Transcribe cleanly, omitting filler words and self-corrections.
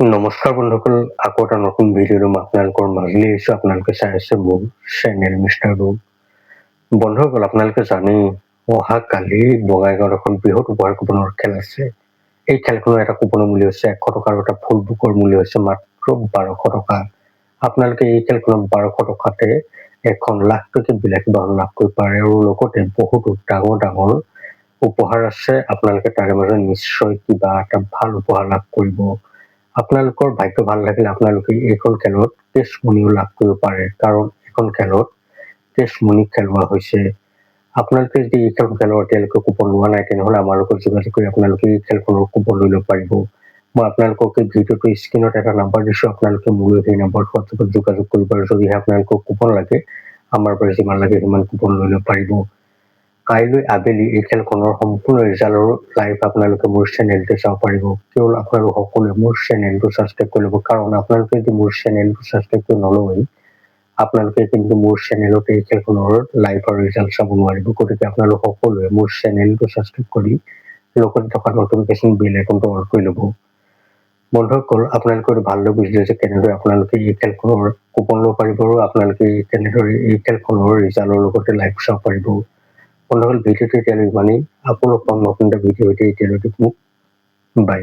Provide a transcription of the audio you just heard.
নমস্কাৰ বন্ধুসকল, আকৌ এটা নতুন ভিডিঅ'লৈ মই আপোনালোকৰ মাজলৈ আহিছোঁ। আপোনালোকে চাই আছে মোৰ চেনেল মিষ্টাৰ ডগ। বন্ধুসকল, আপোনালোকে জানেই অহাকালি বঙাইগাঁৱত এখন বৃহৎ উপহাৰ কুপনৰ খেল আছে। এই খেলখনৰ এটা কুপনৰ মূল্য হৈছে 100 টকা আৰু এটা ফুল বুকৰ মূল্য হৈছে মাত্ৰ 1200 টকা। আপোনালোকে এই খেলখনত 1200 টকাতে এখন লাখটকীয়া বিলাসী বাহন লাভ কৰিব পাৰে আৰু লগতে বহুতো ডাঙৰ ডাঙৰ উপহাৰ আছে। আপোনালোকে তাৰে মাজত নিশ্চয় কিবা এটা ভাল উপহাৰ লাভ কৰিব। আপোনালোকৰ ভাগ্য ভাল লাগিলে আপোনালোকে এইখন খেলত কেছ মনিও লাভ কৰিব পাৰে, কাৰণ এইখন খেলত কেছ মনি খেলোৱা হৈছে। আপোনালোকে যদি এই খেলৰ এতিয়ালৈকে কুপন লোৱা নাই তেনেহ'লে আমাৰ লগত যোগাযোগ কৰি আপোনালোকে এই খেলখনৰ কুপন লৈ ল'ব পাৰিব। মই আপোনালোকক এই ভিডিঅ'টো স্ক্ৰীণত এটা নাম্বাৰ দিছোঁ, আপোনালোকে মোলৈ সেই নাম্বাৰটোত যোগাযোগ কৰিব আৰু যদিহে আপোনালোকক কুপন লাগে আমাৰ পৰা যিমান লাগে সিমান কুপন লৈ ল'ব পাৰিব। কাইলৈ আবেলি এই খেলখনৰ সম্পূৰ্ণ ৰিজাল্টৰ লাইভ আপোনালোকে মোৰ চেনেলতে চাব পাৰিব। কেৱল আপোনালোক সকলোৱে মোৰ চেনেলটো ছাবস্ক্ৰাইব কৰি ল'ব, কাৰণ আপোনালোকে যদি মোৰ চেনেলটো ছাবস্ক্ৰাইব কৰি নলয় আপোনালোকে কিন্তু মোৰ চেনেলত এই খেলখনৰ লাইভ আৰু ৰিজাল্ট চাব নোৱাৰিব। গতিকে আপোনালোক সকলোৱে মোৰ চেনেলটো ছাবস্ক্ৰাইব কৰি লগতে থকা নটিফিকেশ্যন বেল আইকনটো অন কৰি ল'ব। বন্ধুসকল, আপোনালোকে ভালদৰে বুজিলে যে কেনেদৰে আপোনালোকে এই খেলখনৰ কুপন ল'ব পাৰিব আৰু আপোনালোকে কেনেদৰে এই খেলখনৰ ৰিজাল্টৰ লগতে লাইভ চাব পাৰিব। বন্ধুসকল, ভিডিঅ'টো এতিয়ালৈ ইমানেই। আপোনালোকক নতুন এটা ভিডিঅ' এতিয়ালৈকে মোক বাই।